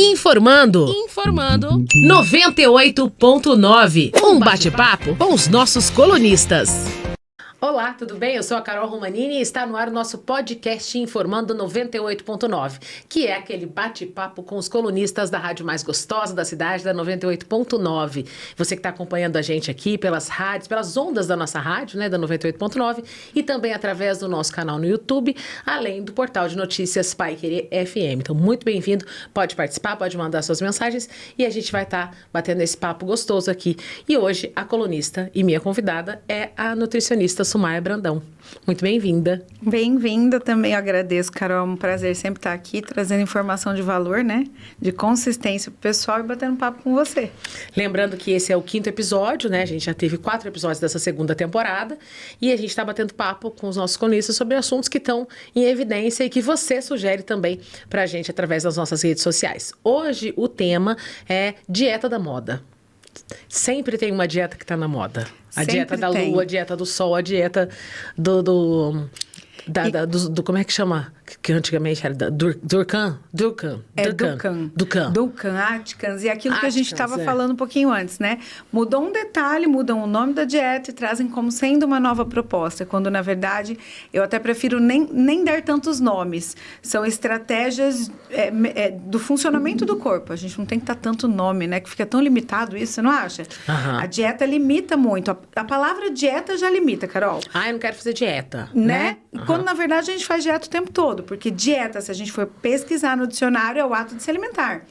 Informando 98.9. Um bate-papo com os nossos colunistas. Olá, tudo bem? Eu sou a Carol Romanini e está no ar o nosso podcast Informando 98.9, que é aquele bate-papo com os colunistas da rádio mais gostosa da cidade, da 98.9. Você que está acompanhando a gente aqui pelas rádios, pelas ondas da nossa rádio, né, da 98.9, e também através do nosso canal no YouTube, além do portal de notícias Pai Querer FM. Então, muito bem-vindo, pode participar, pode mandar suas mensagens e a gente vai estar batendo esse papo gostoso aqui. E hoje, a colunista e minha convidada é a nutricionista Sumaia Brandão. Muito bem-vinda. Bem-vinda também, eu agradeço, Carol. É um prazer sempre estar aqui, trazendo informação de valor, né? De consistência pro pessoal e batendo papo com você. Lembrando que esse é o 5º episódio, né? A gente já teve 4 episódios dessa segunda temporada e a gente está batendo papo com os nossos colunistas sobre assuntos que estão em evidência e que você sugere também pra gente através das nossas redes sociais. Hoje o tema é dieta da moda. Sempre tem uma dieta que está na moda. A dieta da lua, a dieta do sol, a dieta do como é que chama? Que antigamente era Durkheim. Atkins. E aquilo que a gente estava falando um pouquinho antes, né? Mudou um detalhe, mudam o nome da dieta e trazem como sendo uma nova proposta. Quando, na verdade, eu até prefiro nem dar tantos nomes. São estratégias do funcionamento do corpo. A gente não tem que dar tanto nome, né? Que fica tão limitado isso, você não acha? Uhum. A dieta limita muito. A palavra dieta já limita, Carol. Eu não quero fazer dieta. Né? Uhum. Quando, na verdade, a gente faz dieta o tempo todo. Porque dieta, se a gente for pesquisar no dicionário, é o ato de se alimentar.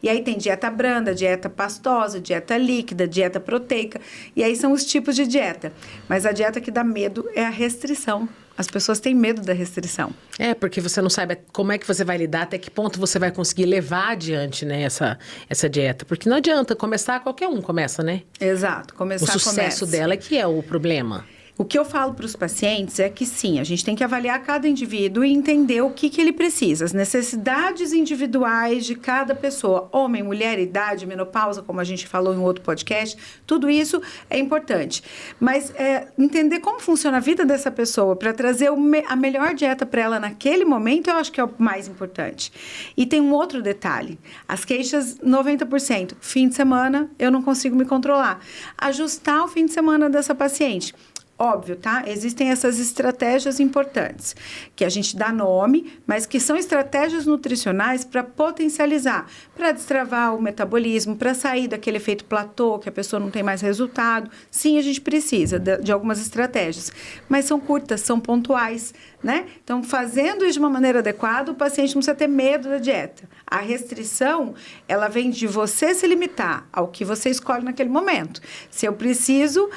E aí tem dieta branda, dieta pastosa, dieta líquida, dieta proteica. E aí são os tipos de dieta. Mas a dieta que dá medo é a restrição. As pessoas têm medo da restrição. Porque você não sabe como é que você vai lidar, até que ponto você vai conseguir levar adiante, né, essa dieta. Porque não adianta começar, qualquer um começa, né? Exato, começar o sucesso dela é que é o problema. O que eu falo para os pacientes é que sim, a gente tem que avaliar cada indivíduo e entender o que ele precisa, as necessidades individuais de cada pessoa, homem, mulher, idade, menopausa, como a gente falou em outro podcast, tudo isso é importante. Mas entender como funciona a vida dessa pessoa para trazer a melhor dieta para ela naquele momento, eu acho que é o mais importante. E tem um outro detalhe, as queixas 90%, fim de semana eu não consigo me controlar. Ajustar o fim de semana dessa paciente. Óbvio, tá? Existem essas estratégias importantes, que a gente dá nome, mas que são estratégias nutricionais para potencializar, para destravar o metabolismo, para sair daquele efeito platô, que a pessoa não tem mais resultado. Sim, a gente precisa de algumas estratégias, mas são curtas, são pontuais, né? Então, fazendo isso de uma maneira adequada, o paciente não precisa ter medo da dieta. A restrição, ela vem de você se limitar ao que você escolhe naquele momento. Se eu preciso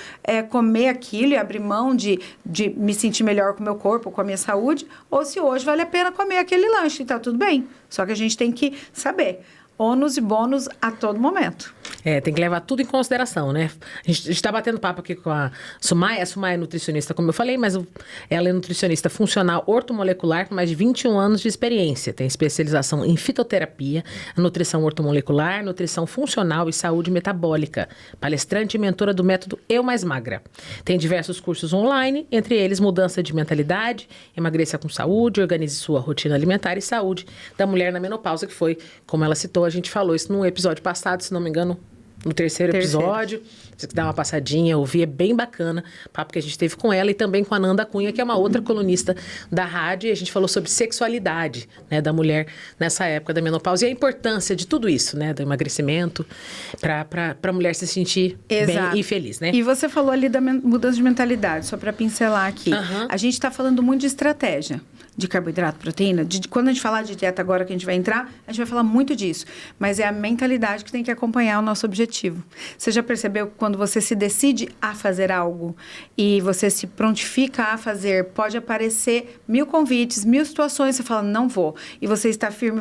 comer aquilo e abrir mão de me sentir melhor com o meu corpo, com a minha saúde, ou se hoje vale a pena comer aquele lanche, tá tudo bem. Só que a gente tem que saber ônus e bônus a todo momento. Tem que levar tudo em consideração, né? A gente está batendo papo aqui com a Sumaia. A Sumaia é nutricionista, como eu falei, mas ela é nutricionista funcional ortomolecular com mais de 21 anos de experiência. Tem especialização em fitoterapia, nutrição ortomolecular, nutrição funcional e saúde metabólica. Palestrante e mentora do método Eu Mais Magra. Tem diversos cursos online, entre eles mudança de mentalidade, emagreça com saúde, organize sua rotina alimentar e saúde da mulher na menopausa, que foi, como ela citou, a gente falou isso num episódio passado, se não me engano, no terceiro episódio. Você dá uma passadinha, ouvir, é bem bacana. Papo que a gente teve com ela e também com a Nanda Cunha, que é uma outra colunista da rádio. E a gente falou sobre sexualidade, né, da mulher nessa época da menopausa. E a importância de tudo isso, né, do emagrecimento, para a mulher se sentir Exato. Bem e feliz, né? E você falou ali da mudança de mentalidade, só para pincelar aqui. Uhum. A gente está falando muito de estratégia. De carboidrato, proteína. Quando a gente falar de dieta agora que a gente vai entrar, a gente vai falar muito disso. Mas é a mentalidade que tem que acompanhar o nosso objetivo. Você já percebeu que quando você se decide a fazer algo e você se prontifica a fazer, pode aparecer 1000 convites, 1000 situações, você fala, não vou. E você está firme,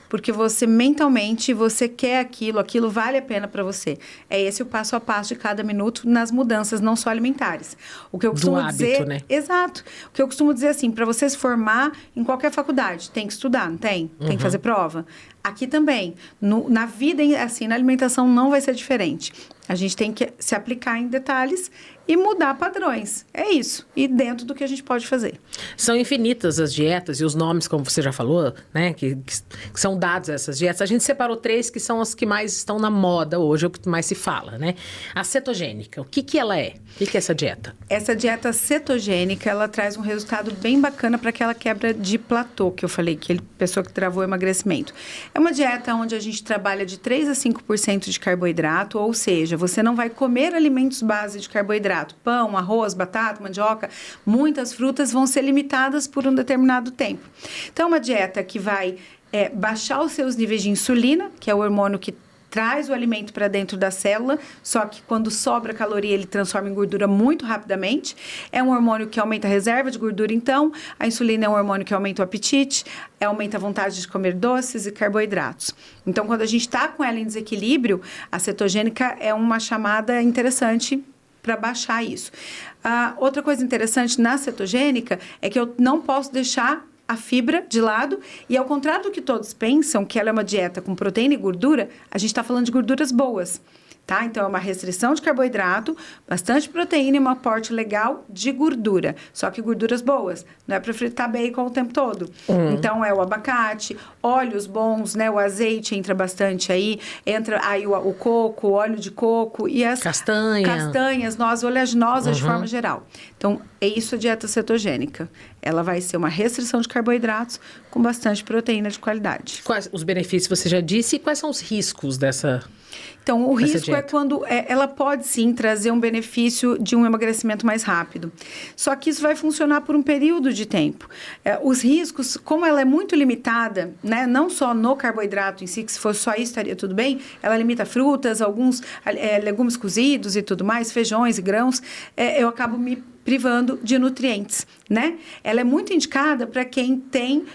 porque você mentalmente, você quer aquilo vale a pena para você. É esse o passo a passo de cada minuto nas mudanças, não só alimentares. O que eu costumo dizer, né? Exato. O que eu costumo dizer assim, para você se formar em qualquer faculdade, tem que estudar, não tem? Tem que fazer prova. Aqui também, na vida, assim, na alimentação não vai ser diferente. A gente tem que se aplicar em detalhes e mudar padrões. É isso. E dentro do que a gente pode fazer. São infinitas as dietas e os nomes, como você já falou, né? Que são dados a essas dietas. A gente separou 3 que são as que mais estão na moda hoje, o que mais se fala, né? A cetogênica, o que ela é? O que é essa dieta? Essa dieta cetogênica, ela traz um resultado bem bacana para aquela quebra de platô que eu falei, aquele pessoa que travou o emagrecimento. É uma dieta onde a gente trabalha de 3 a 5% de carboidrato, ou seja, você não vai comer alimentos base de carboidrato. Pão, arroz, batata, mandioca, muitas frutas vão ser limitadas por um determinado tempo. Então, é uma dieta que vai baixar os seus níveis de insulina, que é o hormônio que traz o alimento para dentro da célula, só que quando sobra caloria, ele transforma em gordura muito rapidamente. É um hormônio que aumenta a reserva de gordura, então. A insulina é um hormônio que aumenta o apetite, aumenta a vontade de comer doces e carboidratos. Então, quando a gente está com ela em desequilíbrio, a cetogênica é uma chamada interessante para baixar isso. Outra coisa interessante na cetogênica é que eu não posso deixar a fibra de lado e, ao contrário do que todos pensam, que ela é uma dieta com proteína e gordura, a gente está falando de gorduras boas. Tá? Então, é uma restrição de carboidrato, bastante proteína e um aporte legal de gordura. Só que gorduras boas. Não é para fritar bacon o tempo todo. Então, é o abacate, óleos bons, né? O azeite entra bastante aí. Entra aí o coco, o óleo de coco e as castanhas, nozes oleaginosas de forma geral. Então, é isso a dieta cetogênica. Ela vai ser uma restrição de carboidratos com bastante proteína de qualidade. Quais os benefícios você já disse e quais são os riscos dessa? Então, o risco dieta? é quando ela pode sim trazer um benefício de um emagrecimento mais rápido. Só que isso vai funcionar por um período de tempo. Os riscos, como ela é muito limitada, né, não só no carboidrato em si, que se fosse só isso estaria tudo bem, ela limita frutas, alguns legumes cozidos e tudo mais, feijões e grãos, eu acabo me privando de nutrientes, né? Ela é muito indicada para quem tem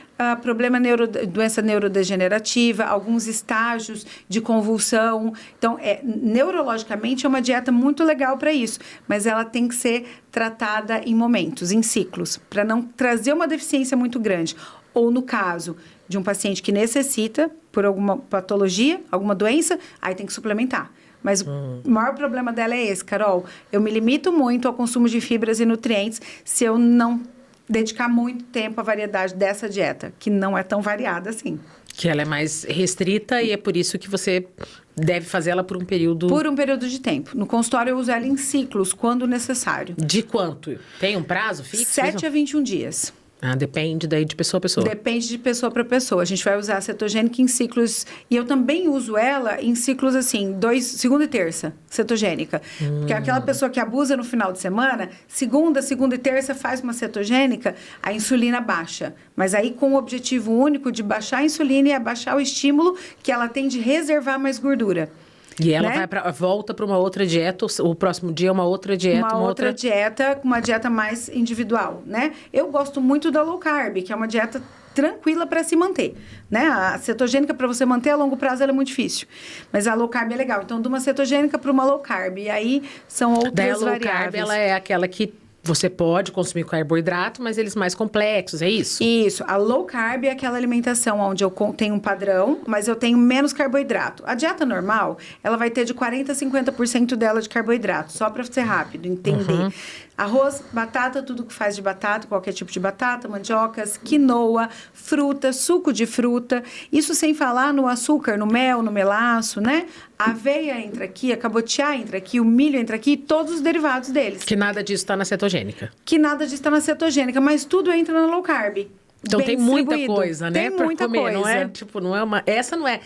doença neurodegenerativa, alguns estágios de convulsão. Então, neurologicamente é uma dieta muito legal para isso, mas ela tem que ser tratada em momentos, em ciclos, para não trazer uma deficiência muito grande. Ou no caso de um paciente que necessita, por alguma patologia, alguma doença, aí tem que suplementar. Mas o maior problema dela é esse, Carol. Eu me limito muito ao consumo de fibras e nutrientes se eu não dedicar muito tempo à variedade dessa dieta, que não é tão variada assim. Que ela é mais restrita e é por isso que você deve fazer ela por um período... Por um período de tempo. No consultório eu uso ela em ciclos, quando necessário. De quanto? Tem um prazo fixo? 7 a 21 dias. Depende daí de pessoa a pessoa. Depende de pessoa para pessoa. A gente vai usar a cetogênica em ciclos... E eu também uso ela em ciclos assim, segunda e terça, cetogênica. Porque aquela pessoa que abusa no final de semana, segunda e terça faz uma cetogênica, a insulina baixa. Mas aí com o objetivo único de baixar a insulina e abaixar o estímulo que ela tem de reservar mais gordura. E ela volta para uma outra dieta, o próximo dia é uma outra dieta. Uma outra dieta, uma dieta mais individual, né? Eu gosto muito da low carb, que é uma dieta tranquila para se manter, né? A cetogênica, para você manter a longo prazo, ela é muito difícil. Mas a low carb é legal. Então, de uma cetogênica para uma low carb. E aí, são outras variáveis. Daí a low carb, ela é aquela que... Você pode consumir carboidrato, mas eles mais complexos, é isso? Isso. A low carb é aquela alimentação onde eu tenho um padrão, mas eu tenho menos carboidrato. A dieta normal, ela vai ter de 40% a 50% dela de carboidrato, só para ser rápido, entender. Arroz, batata, tudo que faz de batata, qualquer tipo de batata, mandiocas, quinoa, fruta, suco de fruta. Isso sem falar no açúcar, no mel, no melaço, né? A aveia entra aqui, a cabotiá entra aqui, o milho entra aqui, todos os derivados deles. Que nada disso está na cetogênica. Que nada disso está na cetogênica, mas tudo entra na low carb. Então tem muita coisa, né? Tem muita comer. coisa. Não é, tipo, não é uma... Essa não é...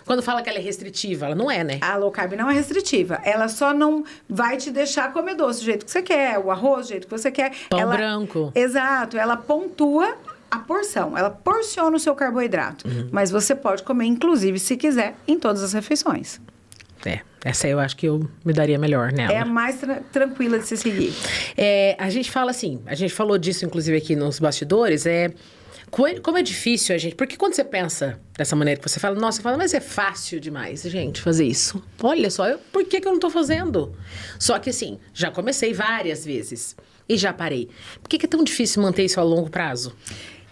Quando fala que ela é restritiva, ela não é, né? A low carb não é restritiva. Ela só não vai te deixar comer doce do jeito que você quer, o arroz do jeito que você quer. Pão branco. Exato. Ela pontua a porção. Ela porciona o seu carboidrato. Mas você pode comer, inclusive, se quiser, em todas as refeições. Essa eu acho que eu me daria melhor nela. É a mais tranquila de se seguir. A gente fala assim, a gente falou disso, inclusive, aqui nos bastidores, como é difícil a gente... Porque quando você pensa dessa maneira que você fala, mas é fácil demais, gente, fazer isso. Olha só, por que eu não tô fazendo? Só que assim, já comecei várias vezes e já parei. Por que é tão difícil manter isso a longo prazo?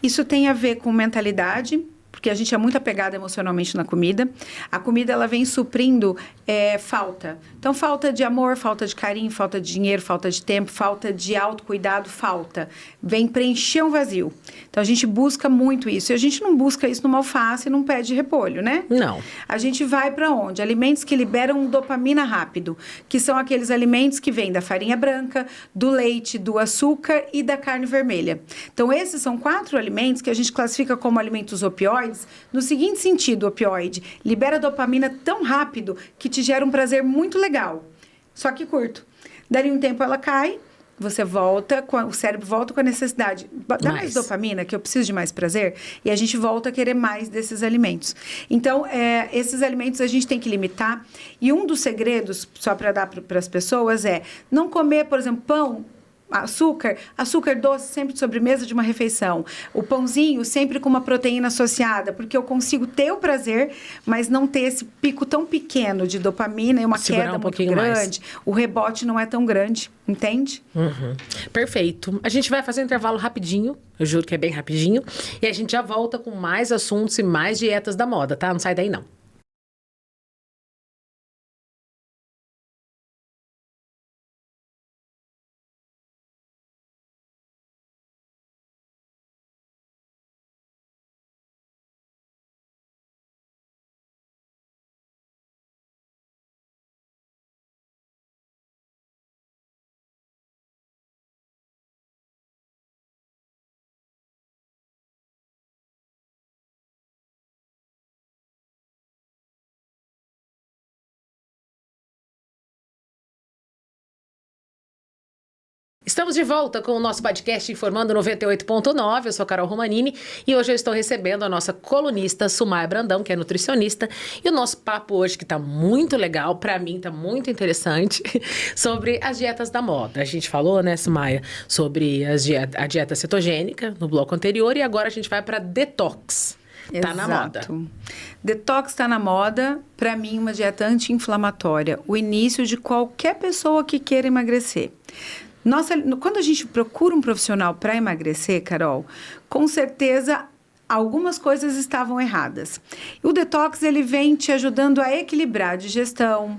Isso tem a ver com mentalidade, porque a gente é muito apegado emocionalmente na comida. A comida, ela vem suprindo falta. Então, falta de amor, falta de carinho, falta de dinheiro, falta de tempo, falta de autocuidado, falta. Vem preencher um vazio. Então, a gente busca muito isso. E a gente não busca isso numa alface e num pé de repolho, né? Não. A gente vai para onde? Alimentos que liberam dopamina rápido, que são aqueles alimentos que vêm da farinha branca, do leite, do açúcar e da carne vermelha. Então, esses são 4 alimentos que a gente classifica como alimentos opioides, no seguinte sentido, opioide, libera dopamina tão rápido que te gera um prazer muito legal, só que curto. Dali um tempo ela cai, você volta, o cérebro volta com a necessidade, dá mais dopamina, que eu preciso de mais prazer, e a gente volta a querer mais desses alimentos. Então, esses alimentos a gente tem que limitar, e um dos segredos, só para dar para as pessoas, é não comer, por exemplo, pão, açúcar doce sempre de sobremesa de uma refeição. O pãozinho sempre com uma proteína associada, porque eu consigo ter o prazer, mas não ter esse pico tão pequeno de dopamina e uma queda muito grande. O rebote não é tão grande, entende? Uhum. Perfeito. A gente vai fazer um intervalo rapidinho, eu juro que é bem rapidinho, e a gente já volta com mais assuntos e mais dietas da moda, tá? Não sai daí não. Estamos de volta com o nosso podcast Informando 98.9, eu sou a Carol Romanini e hoje eu estou recebendo a nossa colunista Sumaia Brandão, que é nutricionista, e o nosso papo hoje que está muito legal, para mim está muito interessante, sobre as dietas da moda. A gente falou, né, Sumaia, sobre a dieta cetogênica no bloco anterior e agora a gente vai para detox. Tá na moda. Detox está na moda, para mim, uma dieta anti-inflamatória, o início de qualquer pessoa que queira emagrecer. Quando a gente procura um profissional para emagrecer, Carol, com certeza algumas coisas estavam erradas. O detox, ele vem te ajudando a equilibrar a digestão,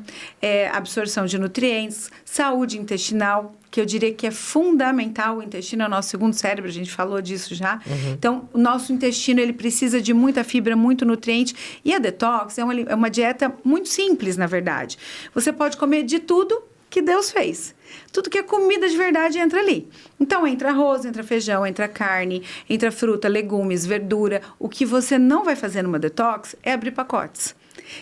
absorção de nutrientes, saúde intestinal, que eu diria que é fundamental. O intestino é o nosso segundo cérebro, a gente falou disso já. Uhum. Então, o nosso intestino, ele precisa de muita fibra, muito nutriente. E a detox é uma dieta muito simples, na verdade. Você pode comer de tudo que Deus fez. Tudo que é comida de verdade entra ali. Então, entra arroz, entra feijão, entra carne, entra fruta, legumes, verdura. O que você não vai fazer numa detox é abrir pacotes.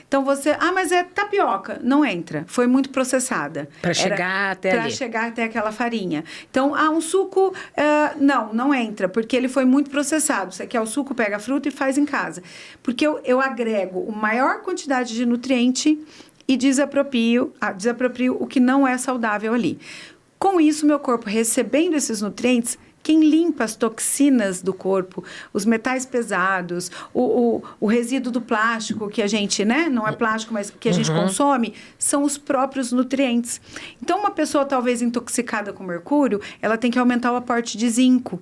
Então, mas é tapioca. Não entra. Foi muito processada. Para chegar até ali. Para chegar até aquela farinha. Então, um suco, não entra, porque ele foi muito processado. Você quer o suco, pega a fruta e faz em casa. Porque eu agrego a maior quantidade de nutriente e desaproprio o que não é saudável ali. Com isso, meu corpo recebendo esses nutrientes, quem limpa as toxinas do corpo, os metais pesados, o resíduo do plástico que a gente, né? Não é plástico, mas que a gente consome, são os próprios nutrientes. Então, uma pessoa talvez intoxicada com mercúrio, ela tem que aumentar o aporte de zinco.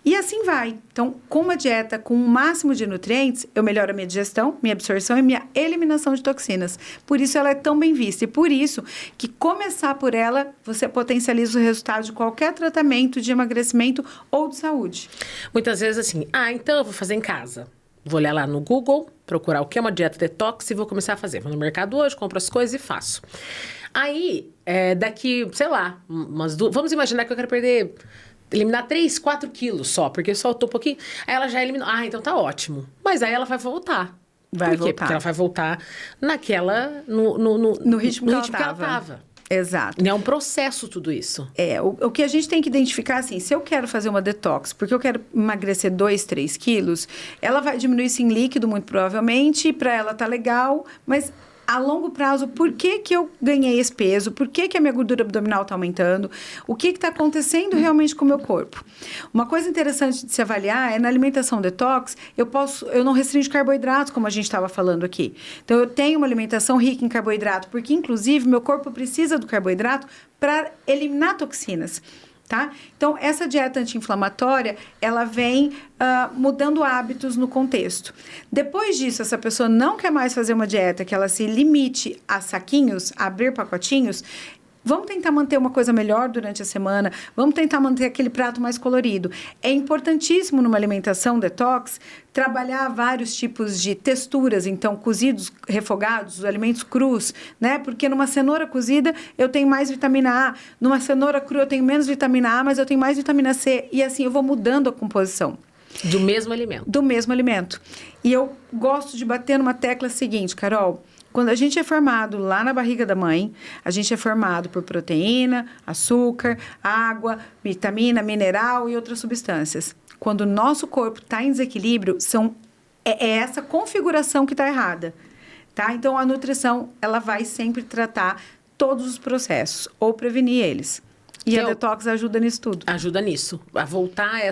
E assim vai. Então, com uma dieta com o máximo de nutrientes, eu melhoro a minha digestão, minha absorção e minha eliminação de toxinas. Por isso, ela é tão bem vista. E por isso que começar por ela, você potencializa o resultado de qualquer tratamento de emagrecimento ou de saúde. Muitas vezes assim, então eu vou fazer em casa. Vou olhar lá no Google, procurar o que é uma dieta detox e vou começar a fazer. Vou no mercado hoje, compro as coisas e faço. Aí, daqui, sei lá, vamos imaginar que eu quero eliminar 3, 4 quilos só, porque soltou um pouquinho. Aí ela já eliminou. Então tá ótimo. Mas aí ela vai voltar. Por quê? Porque ela vai voltar naquela... No ritmo que ela tava. Exato. É um processo tudo isso. O que a gente tem que identificar, assim, se eu quero fazer uma detox, porque eu quero emagrecer 2, 3 quilos, ela vai diminuir isso em líquido, muito provavelmente, para ela tá legal, mas a longo prazo, por que eu ganhei esse peso? Por que a minha gordura abdominal está aumentando? O que está acontecendo realmente com o meu corpo? Uma coisa interessante de se avaliar é na alimentação detox, eu não restringo carboidratos, como a gente estava falando aqui. Então, eu tenho uma alimentação rica em carboidrato, porque, inclusive, meu corpo precisa do carboidrato para eliminar toxinas. Tá? Então, essa dieta anti-inflamatória, ela vem mudando hábitos no contexto. Depois disso, essa pessoa não quer mais fazer uma dieta que ela se limite a saquinhos, a abrir pacotinhos. Vamos tentar manter uma coisa melhor durante a semana, vamos tentar manter aquele prato mais colorido. É importantíssimo numa alimentação detox trabalhar vários tipos de texturas, então cozidos, refogados, os alimentos crus, né? Porque numa cenoura cozida eu tenho mais vitamina A, numa cenoura crua eu tenho menos vitamina A, mas eu tenho mais vitamina C, e assim eu vou mudando a composição. Do mesmo alimento. Do mesmo alimento. E eu gosto de bater numa tecla seguinte, Carol. Quando a gente é formado lá na barriga da mãe, a gente é formado por proteína, açúcar, água, vitamina, mineral e outras substâncias. Quando o nosso corpo está em desequilíbrio, é essa configuração que está errada, tá? Então, a nutrição, ela vai sempre tratar todos os processos ou prevenir eles. E a detox ajuda nisso tudo. Ajuda nisso, a voltar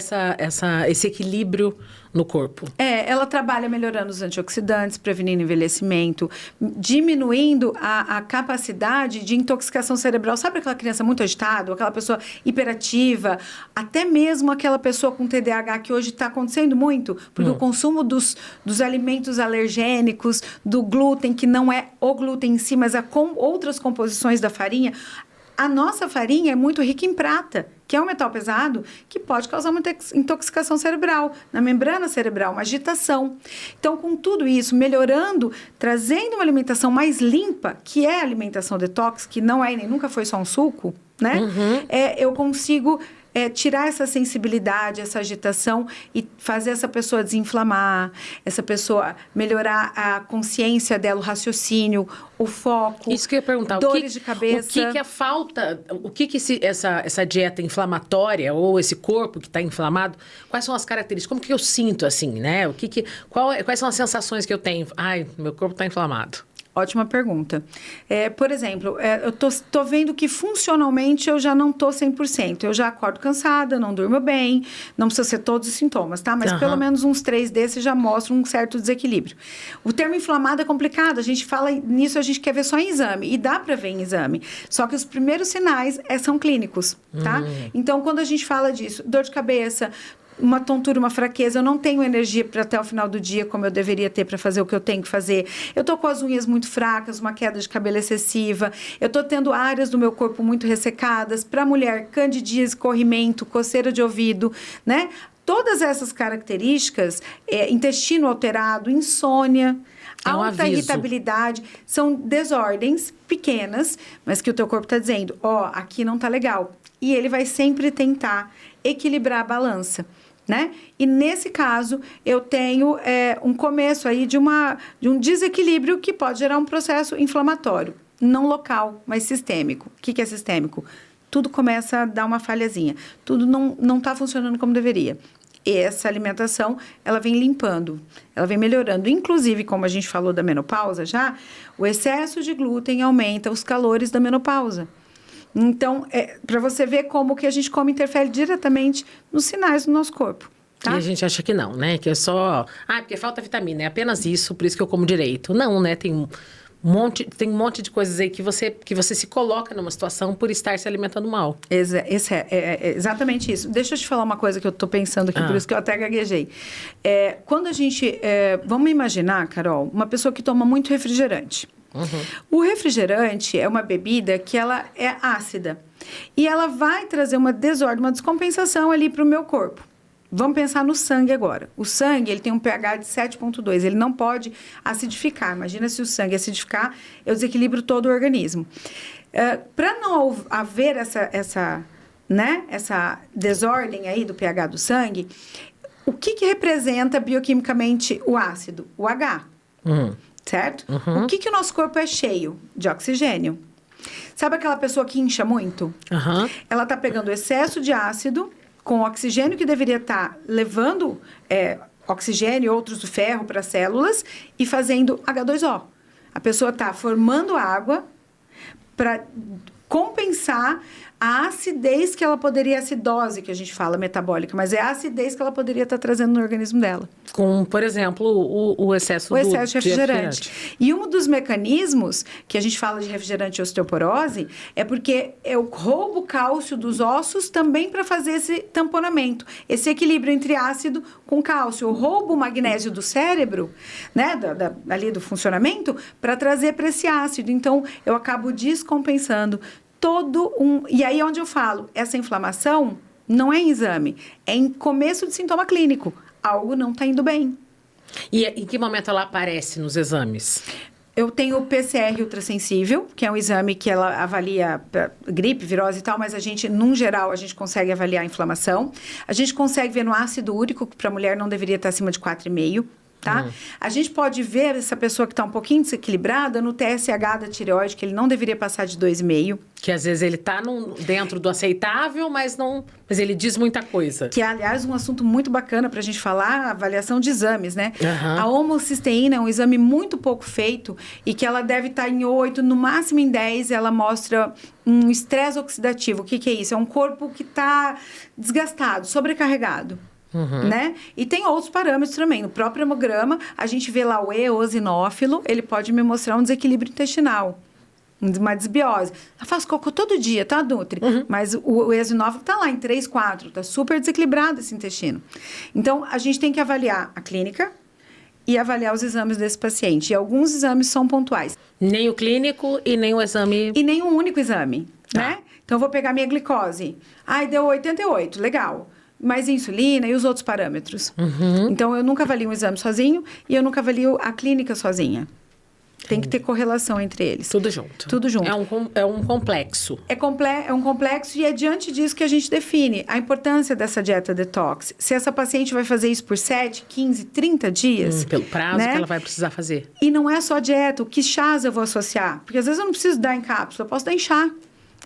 esse equilíbrio no corpo. Ela trabalha melhorando os antioxidantes, prevenindo envelhecimento, diminuindo a capacidade de intoxicação cerebral. Sabe aquela criança muito agitada, aquela pessoa hiperativa, até mesmo aquela pessoa com TDAH que hoje está acontecendo muito, porque o consumo dos alimentos alergênicos, do glúten, que não é o glúten em si, mas outras composições da farinha. A nossa farinha é muito rica em prata, que é um metal pesado que pode causar uma intoxicação cerebral, na membrana cerebral, uma agitação. Então, com tudo isso, melhorando, trazendo uma alimentação mais limpa, que é a alimentação detox, que não é e nem nunca foi só um suco, né? Eu consigo tirar essa sensibilidade, essa agitação e fazer essa pessoa desinflamar, essa pessoa melhorar a consciência dela, o raciocínio, o foco. Isso que eu ia perguntar. Dores de cabeça. O que é falta, essa dieta inflamatória ou esse corpo que está inflamado, quais são as características? Como que eu sinto assim, né? Quais são as sensações que eu tenho? Ai, meu corpo está inflamado. Ótima pergunta. Por exemplo, eu tô vendo que funcionalmente eu já não tô 100%. Eu já acordo cansada, não durmo bem, não precisa ser todos os sintomas, tá? Mas pelo menos uns 3 desses já mostram um certo desequilíbrio. O termo inflamado é complicado. A gente fala nisso, a gente quer ver só em exame. E dá para ver em exame. Só que os primeiros sinais são clínicos, tá? Então, quando a gente fala disso, dor de cabeça, uma tontura, uma fraqueza, eu não tenho energia para até o final do dia como eu deveria ter para fazer o que eu tenho que fazer. Eu tô com as unhas muito fracas, uma queda de cabelo excessiva, eu tô tendo áreas do meu corpo muito ressecadas. Para mulher, candidíase, corrimento, coceira de ouvido, né? Todas essas características, intestino alterado, insônia, alta irritabilidade, são desordens pequenas, mas que o teu corpo está dizendo, aqui não tá legal. E ele vai sempre tentar equilibrar a balança, né? E nesse caso, eu tenho um começo aí de um desequilíbrio que pode gerar um processo inflamatório, não local, mas sistêmico. O que é sistêmico? Tudo começa a dar uma falhazinha, tudo não está funcionando como deveria. E essa alimentação, ela vem limpando, ela vem melhorando. Inclusive, como a gente falou da menopausa já, o excesso de glúten aumenta os calores da menopausa. Então, para você ver como que a gente come interfere diretamente nos sinais do nosso corpo, tá? E a gente acha que não, né? Que é só... porque falta vitamina, é apenas isso, por isso que eu como direito. Não, né? Tem um monte de coisas aí que você se coloca numa situação por estar se alimentando mal. É exatamente isso. Deixa eu te falar uma coisa que eu tô pensando aqui, por isso que eu até gaguejei. Quando a gente... vamos imaginar, Carol, uma pessoa que toma muito refrigerante. O refrigerante é uma bebida que ela é ácida. E ela vai trazer uma desordem, uma descompensação ali para o meu corpo. Vamos pensar no sangue agora. O sangue, ele tem um pH de 7,2. Ele não pode acidificar. Imagina se o sangue acidificar, eu desequilibro todo o organismo. Para não haver essa desordem aí do pH do sangue, o que representa bioquimicamente o ácido? O H. Certo? O que o nosso corpo é cheio? De oxigênio. Sabe aquela pessoa que incha muito? Ela está pegando excesso de ácido com oxigênio que deveria estar levando oxigênio e outros do ferro para as células e fazendo H2O. A pessoa está formando água para compensar a acidez que ela poderia, acidose que a gente fala metabólica, mas é a acidez que ela poderia estar trazendo no organismo dela. Com, por exemplo, o excesso de refrigerante. E um dos mecanismos que a gente fala de refrigerante e osteoporose é porque eu roubo cálcio dos ossos também para fazer esse tamponamento, esse equilíbrio entre ácido com cálcio. Eu roubo o magnésio do cérebro, né, ali do funcionamento, para trazer para esse ácido. Então, eu acabo descompensando E aí é onde eu falo, essa inflamação não é em exame, é em começo de sintoma clínico. Algo não está indo bem. E em que momento ela aparece nos exames? Eu tenho o PCR ultrassensível, que é um exame que ela avalia gripe, virose e tal, mas a gente, num geral, a gente consegue avaliar a inflamação. A gente consegue ver no ácido úrico, que para a mulher não deveria estar acima de 4,5. Tá? A gente pode ver essa pessoa que está um pouquinho desequilibrada no TSH da tireoide, que ele não deveria passar de 2,5. Que às vezes ele está dentro do aceitável, mas ele diz muita coisa. Que é, aliás, um assunto muito bacana para a gente falar, a avaliação de exames, né? A homocisteína é um exame muito pouco feito e que ela deve estar em 8, no máximo em 10, ela mostra um estresse oxidativo. O que é isso? É um corpo que está desgastado, sobrecarregado. Né? E tem outros parâmetros também. No próprio hemograma, a gente vê lá o eosinófilo, ele pode me mostrar um desequilíbrio intestinal, uma desbiose. Eu faço cocô todo dia, tá, Nutri? Mas o eosinófilo tá lá em 3, 4, tá super desequilibrado esse intestino. Então, a gente tem que avaliar a clínica e avaliar os exames desse paciente. E alguns exames são pontuais. Nem o clínico e nem o exame... E nem um único exame, né? Então, eu vou pegar minha glicose. Ai, deu 88, legal. Mas insulina e os outros parâmetros. Então, eu nunca avalio um exame sozinho e eu nunca avalio a clínica sozinha. Tem que ter correlação entre eles. Tudo junto. Tudo junto. É um complexo. É um complexo e é diante disso que a gente define a importância dessa dieta detox. Se essa paciente vai fazer isso por 7, 15, 30 dias... pelo prazo, né, que ela vai precisar fazer. E não é só dieta. O que chás eu vou associar? Porque às vezes eu não preciso dar em cápsula, eu posso dar em chá.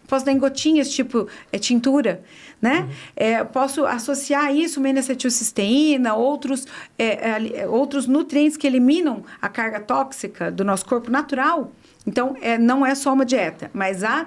Posso dar em gotinhas, tipo tintura, né? Posso associar isso, N-acetilcisteína, outros nutrientes que eliminam a carga tóxica do nosso corpo natural. Então, não é só uma dieta, mas a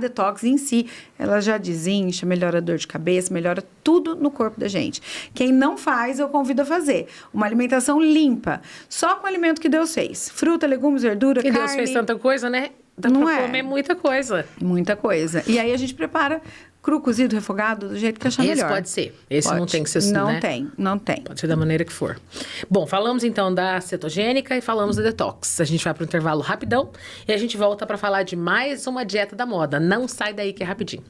detox em si, ela já desincha, melhora a dor de cabeça, melhora tudo no corpo da gente. Quem não faz, eu convido a fazer. Uma alimentação limpa, só com o alimento que Deus fez. Fruta, legumes, verdura, carne. E Deus fez tanta coisa, né? Dá pra comer muita coisa. Muita coisa. E aí a gente prepara cru, cozido, refogado, do jeito que achar melhor. Esse pode ser. Esse pode. Não tem que ser, Não tem. Pode ser da maneira que for. Bom, falamos então da cetogênica e falamos da detox. A gente vai para um intervalo rapidão e a gente volta para falar de mais uma dieta da moda. Não sai daí que é rapidinho.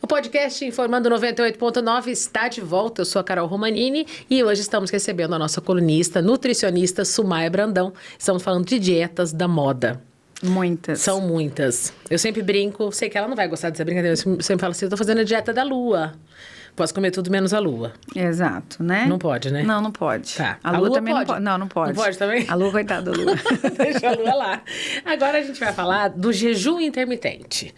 O podcast Informando 98.9 está de volta. Eu sou a Carol Romanini e hoje estamos recebendo a nossa colunista, nutricionista Sumaia Brandão. Estamos falando de dietas da moda. Muitas. São muitas. Eu sempre brinco, sei que ela não vai gostar dessa brincadeira, eu sempre falo assim, eu tô fazendo a dieta da lua. Posso comer tudo menos a lua. Exato, né? Não pode, né? Não pode. Tá. A lua também pode. Não pode. Não pode também? A lua, coitada da lua. Deixa a lua lá. Agora a gente vai falar do jejum intermitente.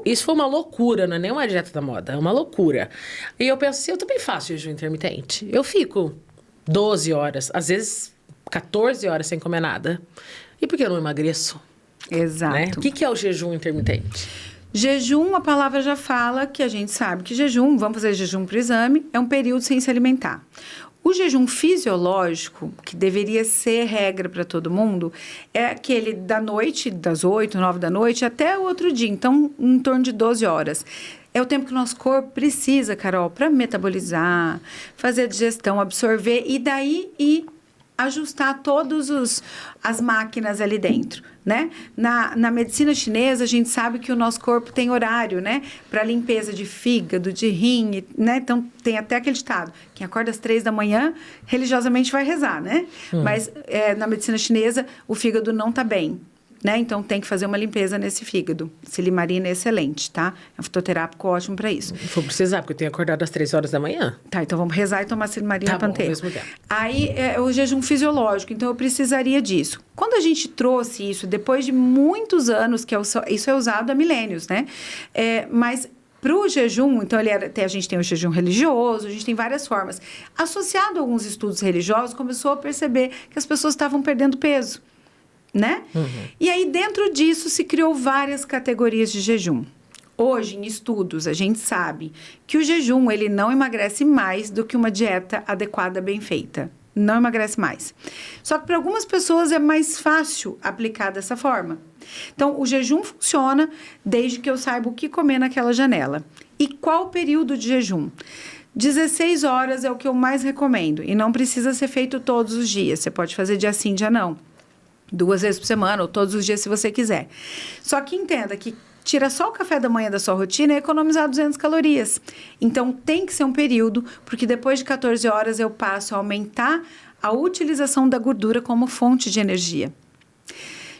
Isso foi uma loucura, não é nem uma dieta da moda, é uma loucura. E eu penso assim, eu também faço jejum intermitente. Eu fico 12 horas, às vezes 14 horas sem comer nada. E por que eu não emagreço? Exato. Né? O que é o jejum intermitente? Jejum, a palavra já fala que a gente sabe que jejum, vamos fazer jejum para o exame, é um período sem se alimentar. O jejum fisiológico, que deveria ser regra para todo mundo, é aquele da noite, das 8, 9 da noite, até o outro dia. Então, em torno de 12 horas. É o tempo que o nosso corpo precisa, Carol, para metabolizar, fazer a digestão, absorver e daí ir ajustar as máquinas ali dentro, né? Na medicina chinesa, a gente sabe que o nosso corpo tem horário, né? Para limpeza de fígado, de rim, né? Então, tem até aquele ditado, quem acorda às 3 da manhã, religiosamente vai rezar, né? Mas na medicina chinesa, o fígado não está bem. Né? Então, tem que fazer uma limpeza nesse fígado. Silimarina é excelente, tá? É um fitoterápico ótimo para isso. Vou precisar, porque eu tenho acordado às 3 horas da manhã. Tá, então vamos rezar e tomar silimarina Tá bom, panteia. mesmo tempo. Aí, o jejum fisiológico, então eu precisaria disso. Quando a gente trouxe isso, depois de muitos anos, isso é usado há milênios, né? Mas para o jejum, então a gente tem o jejum religioso, a gente tem várias formas. Associado a alguns estudos religiosos, começou a perceber que as pessoas estavam perdendo peso. Né? E aí, dentro disso, se criou várias categorias de jejum. Hoje, em estudos, a gente sabe que o jejum, ele não emagrece mais do que uma dieta adequada, bem feita. Não emagrece mais. Só que para algumas pessoas é mais fácil aplicar dessa forma. Então, o jejum funciona desde que eu saiba o que comer naquela janela. E qual o período de jejum? 16 horas é o que eu mais recomendo. E não precisa ser feito todos os dias. Você pode fazer dia sim, dia não. 2 vezes por semana ou todos os dias, se você quiser. Só que entenda que tira só o café da manhã da sua rotina e economizar 200 calorias. Então, tem que ser um período, porque depois de 14 horas eu passo a aumentar a utilização da gordura como fonte de energia.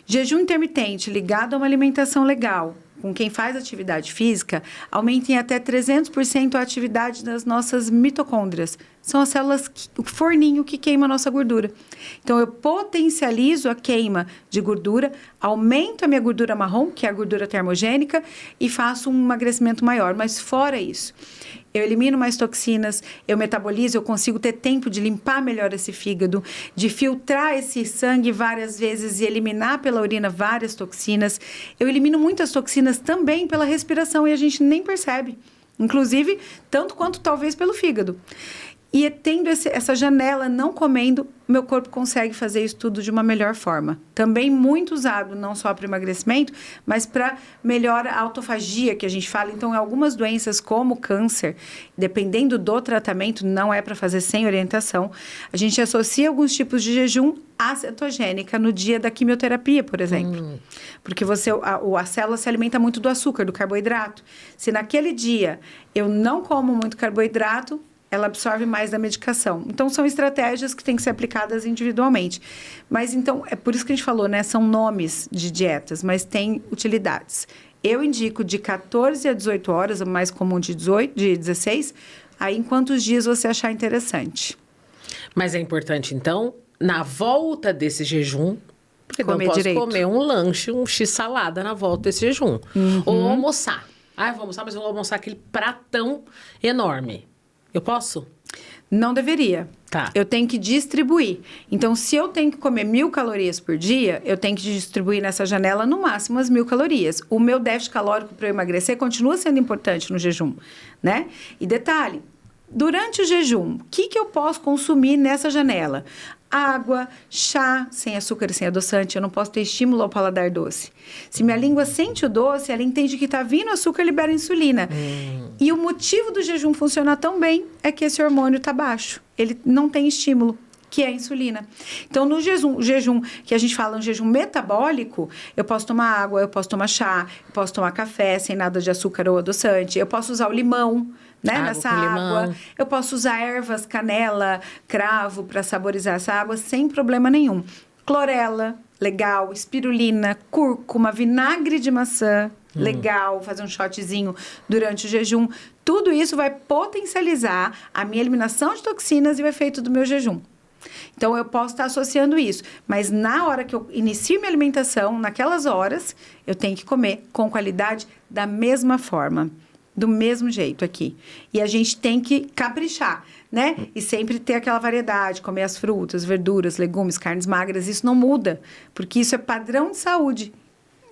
Jejum intermitente ligado a uma alimentação legal, com quem faz atividade física, aumenta em até 300% a atividade das nossas mitocôndrias. São as células, o forninho que queima a nossa gordura. Então, eu potencializo a queima de gordura, aumento a minha gordura marrom, que é a gordura termogênica, e faço um emagrecimento maior. Mas fora isso, eu elimino mais toxinas, eu metabolizo, eu consigo ter tempo de limpar melhor esse fígado, de filtrar esse sangue várias vezes e eliminar pela urina várias toxinas. Eu elimino muitas toxinas também pela respiração e a gente nem percebe. Inclusive, tanto quanto talvez pelo fígado. E tendo essa janela, não comendo, meu corpo consegue fazer isso tudo de uma melhor forma. Também muito usado, não só para emagrecimento, mas para melhor a autofagia, que a gente fala. Então, em algumas doenças como câncer, dependendo do tratamento, não é para fazer sem orientação, a gente associa alguns tipos de jejum à cetogênica no dia da quimioterapia, por exemplo. Porque a célula se alimenta muito do açúcar, do carboidrato. Se naquele dia eu não como muito carboidrato, ela absorve mais da medicação. Então, são estratégias que têm que ser aplicadas individualmente. Mas, então, é por isso que a gente falou, né? São nomes de dietas, mas tem utilidades. Eu indico de 14 a 18 horas, o mais comum de 16, aí em quantos dias você achar interessante. Mas é importante, então, na volta desse jejum, porque comer não posso direito. comer um lanche, um x-salada na volta desse jejum. Ou almoçar. Eu vou almoçar, mas eu vou almoçar aquele pratão enorme. Eu posso? Não deveria. Tá. Eu tenho que distribuir. Então, se eu tenho que comer 1.000 calorias por dia, eu tenho que distribuir nessa janela no máximo as 1.000 calorias. O meu déficit calórico para eu emagrecer continua sendo importante no jejum, né? E detalhe, durante o jejum, o que eu posso consumir nessa janela? Água, chá, sem açúcar e sem adoçante. Eu não posso ter estímulo ao paladar doce. Se minha língua sente o doce, ela entende que está vindo açúcar, libera insulina. E o motivo do jejum funcionar tão bem é que esse hormônio está baixo. Ele não tem estímulo, que é a insulina. Então, no jejum que a gente fala, um jejum metabólico, eu posso tomar água, eu posso tomar chá, eu posso tomar café sem nada de açúcar ou adoçante, eu posso usar o limão, né, nessa água. Eu posso usar ervas, canela, cravo para saborizar essa água sem problema nenhum. Clorela, legal. Espirulina, cúrcuma, vinagre de maçã, legal. Fazer um shotzinho durante o jejum. Tudo isso vai potencializar a minha eliminação de toxinas e o efeito do meu jejum. Então, eu posso estar associando isso. Mas na hora que eu inicio minha alimentação, naquelas horas, eu tenho que comer com qualidade da mesma forma. Do mesmo jeito aqui. E a gente tem que caprichar, né? E sempre ter aquela variedade, comer as frutas, verduras, legumes, carnes magras. Isso não muda, porque isso é padrão de saúde.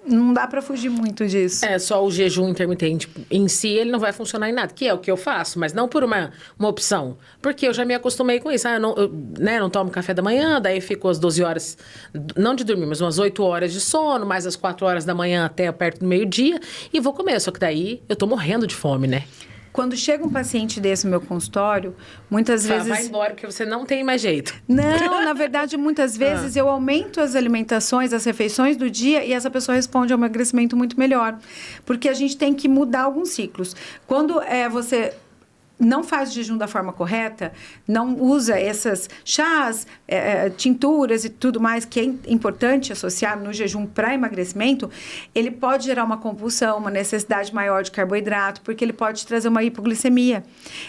Não dá para fugir muito disso. É, só o jejum intermitente em si, ele não vai funcionar em nada, que é o que eu faço, mas não por uma opção. Porque eu já me acostumei com isso. Eu não tomo café da manhã, daí fico às 12 horas, não de dormir, mas umas 8 horas de sono, mais às 4 horas da manhã até perto do meio-dia, e vou comer. Só que daí eu tô morrendo de fome, né? Quando chega um paciente desse no meu consultório, muitas vezes... Vai embora, porque você não tem mais jeito. Não, na verdade, muitas vezes eu aumento as alimentações, as refeições do dia e essa pessoa responde ao emagrecimento muito melhor. Porque a gente tem que mudar alguns ciclos. Quando você não faz o jejum da forma correta, não usa essas chás, tinturas e tudo mais que é importante associar no jejum para emagrecimento, ele pode gerar uma compulsão, uma necessidade maior de carboidrato, porque ele pode trazer uma hipoglicemia.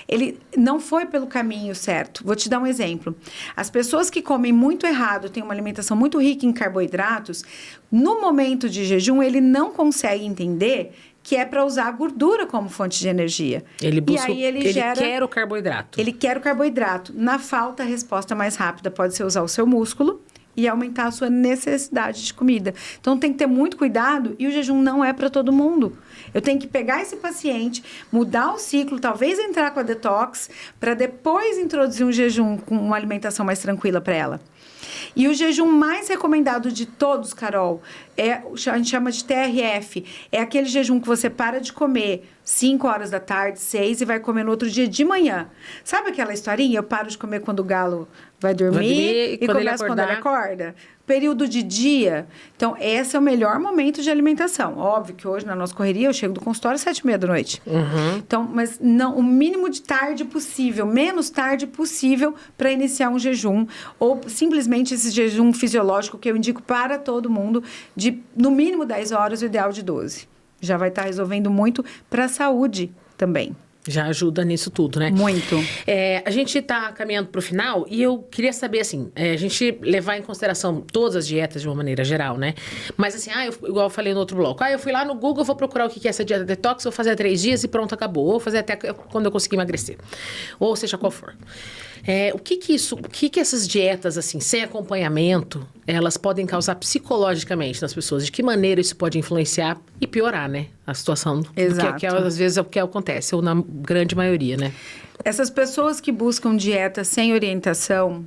Ele não foi pelo caminho certo. Vou te dar um exemplo. As pessoas que comem muito errado, têm uma alimentação muito rica em carboidratos, no momento de jejum, ele não consegue entender que é para usar a gordura como fonte de energia. Ele busca, e aí ele quer o carboidrato. Ele quer o carboidrato. Na falta, a resposta mais rápida pode ser usar o seu músculo e aumentar a sua necessidade de comida. Então, tem que ter muito cuidado e o jejum não é para todo mundo. Eu tenho que pegar esse paciente, mudar o ciclo, talvez entrar com a detox, para depois introduzir um jejum com uma alimentação mais tranquila para ela. E o jejum mais recomendado de todos, Carol, a gente chama de TRF. É aquele jejum que você para de comer 5 horas da tarde, 6, e vai comer no outro dia de manhã. Sabe aquela historinha? Eu paro de comer quando o galo vai dormir e começa quando ele acorda. Período de dia. Então, esse é o melhor momento de alimentação. Óbvio que hoje, na nossa correria, eu chego do consultório às 7h30 da noite. Uhum. Então, mas não, o mínimo de tarde possível, menos tarde possível para iniciar um jejum. Ou simplesmente esse jejum fisiológico que eu indico para todo mundo de, no mínimo, 10 horas, o ideal de 12. Já vai estar resolvendo muito para a saúde também. Já ajuda nisso tudo, né? Muito. A gente está caminhando para o final e eu queria saber, assim, a gente levar em consideração todas as dietas de uma maneira geral, né? Mas assim, igual eu falei no outro bloco, eu fui lá no Google, vou procurar o que é essa dieta detox, vou fazer 3 dias e pronto, acabou. Ou fazer até quando eu conseguir emagrecer. Ou seja, qual for. O que essas dietas, assim, sem acompanhamento, elas podem causar psicologicamente nas pessoas? De que maneira isso pode influenciar e piorar, né? A situação. Exato. Que às vezes é o que acontece, ou na grande maioria, né? Essas pessoas que buscam dieta sem orientação,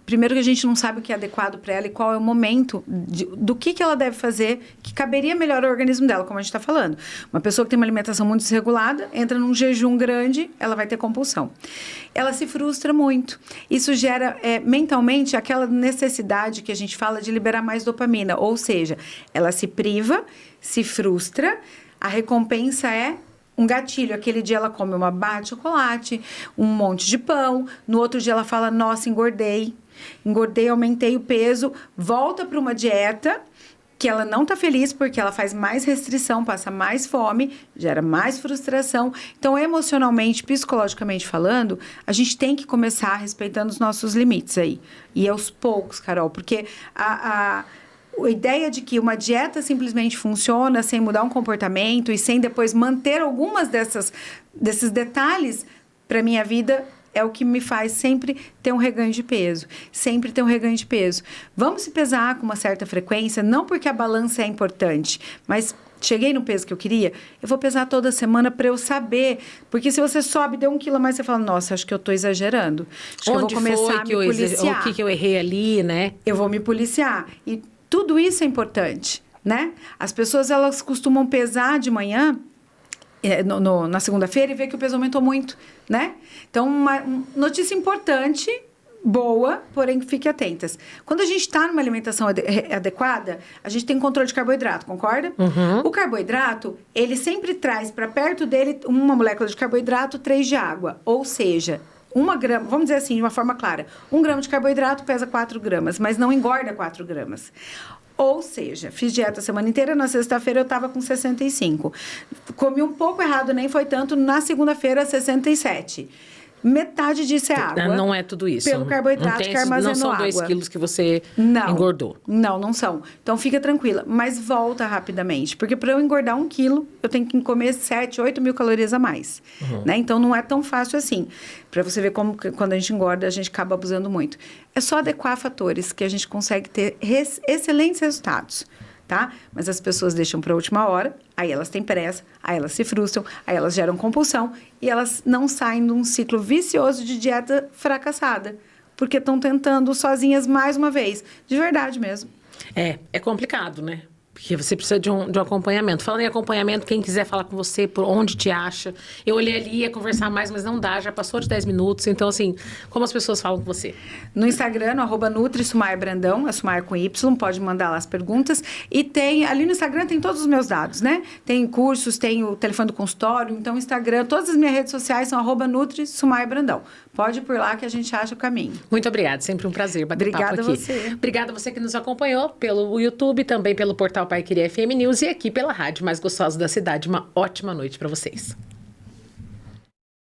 primeiro que a gente não sabe o que é adequado para ela e qual é o momento do que ela deve fazer que caberia melhor ao organismo dela, como a gente está falando. Uma pessoa que tem uma alimentação muito desregulada, entra num jejum grande, ela vai ter compulsão. Ela se frustra muito. Isso gera mentalmente aquela necessidade que a gente fala de liberar mais dopamina, ou seja, ela se priva, se frustra, a recompensa é um gatilho. Aquele dia ela come uma barra de chocolate, um monte de pão. No outro dia ela fala, nossa, engordei, aumentei o peso. Volta para uma dieta que ela não está feliz porque ela faz mais restrição, passa mais fome, gera mais frustração. Então, emocionalmente, psicologicamente falando, a gente tem que começar respeitando os nossos limites aí. E aos poucos, Carol, porque a ideia de que uma dieta simplesmente funciona sem mudar um comportamento e sem depois manter algumas desses detalhes para minha vida é o que me faz sempre ter um reganho de peso. Sempre ter um reganho de peso. Vamos se pesar com uma certa frequência, não porque a balança é importante, mas cheguei no peso que eu queria, eu vou pesar toda semana para eu saber. Porque se você sobe, deu 1 quilo a mais, você fala, nossa, acho que eu estou exagerando. Acho que eu vou começar a me policiar. O que eu errei ali, né? Eu vou me policiar. E tudo isso é importante, né? As pessoas, elas costumam pesar de manhã, na segunda-feira, e ver que o peso aumentou muito, né? Então, uma notícia importante, boa, porém, fiquem atentas. Quando a gente está numa alimentação adequada, a gente tem controle de carboidrato, concorda? Uhum. O carboidrato, ele sempre traz para perto dele uma molécula de carboidrato, 3 de água. Ou seja, 1 grama, vamos dizer assim, de uma forma clara, 1 grama de carboidrato pesa 4 gramas, mas não engorda 4 gramas. Ou seja, fiz dieta a semana inteira, na sexta-feira eu estava com 65. Comi um pouco errado, nem foi tanto, na segunda-feira 67. Metade disso é água. Não é tudo isso. Pelo carboidrato que armazenou água. Não são 2 quilos que você engordou. Não são. Então, fica tranquila. Mas volta rapidamente. Porque para eu engordar 1 quilo, eu tenho que comer 7, 8 mil calorias a mais. Uhum. Né? Então, não é tão fácil assim. Para você ver como quando a gente engorda, a gente acaba abusando muito. É só adequar fatores que a gente consegue ter excelentes resultados. Tá? Mas as pessoas deixam para a última hora, aí elas têm pressa, aí elas se frustram, aí elas geram compulsão e elas não saem de um ciclo vicioso de dieta fracassada, porque estão tentando sozinhas mais uma vez, de verdade mesmo. É complicado, né? Porque você precisa de um acompanhamento. Falando em acompanhamento, quem quiser falar com você, por onde te acha. Eu olhei ali, ia conversar mais, mas não dá, já passou de 10 minutos. Então, assim, como as pessoas falam com você? No Instagram, no @Nutri Sumaia Brandão, a Sumaia com Y, pode mandar lá as perguntas. E tem, ali no Instagram tem todos os meus dados, né? Tem cursos, tem o telefone do consultório. Então, Instagram, todas as minhas redes sociais são @Nutri Sumaia Brandão. Pode ir por lá que a gente acha o caminho. Muito obrigada, sempre um prazer bater papo aqui. Obrigada a você. Obrigada a você que nos acompanhou pelo YouTube, também pelo portal Pai Querer FM News e aqui pela rádio mais gostosa da cidade. Uma ótima noite para vocês.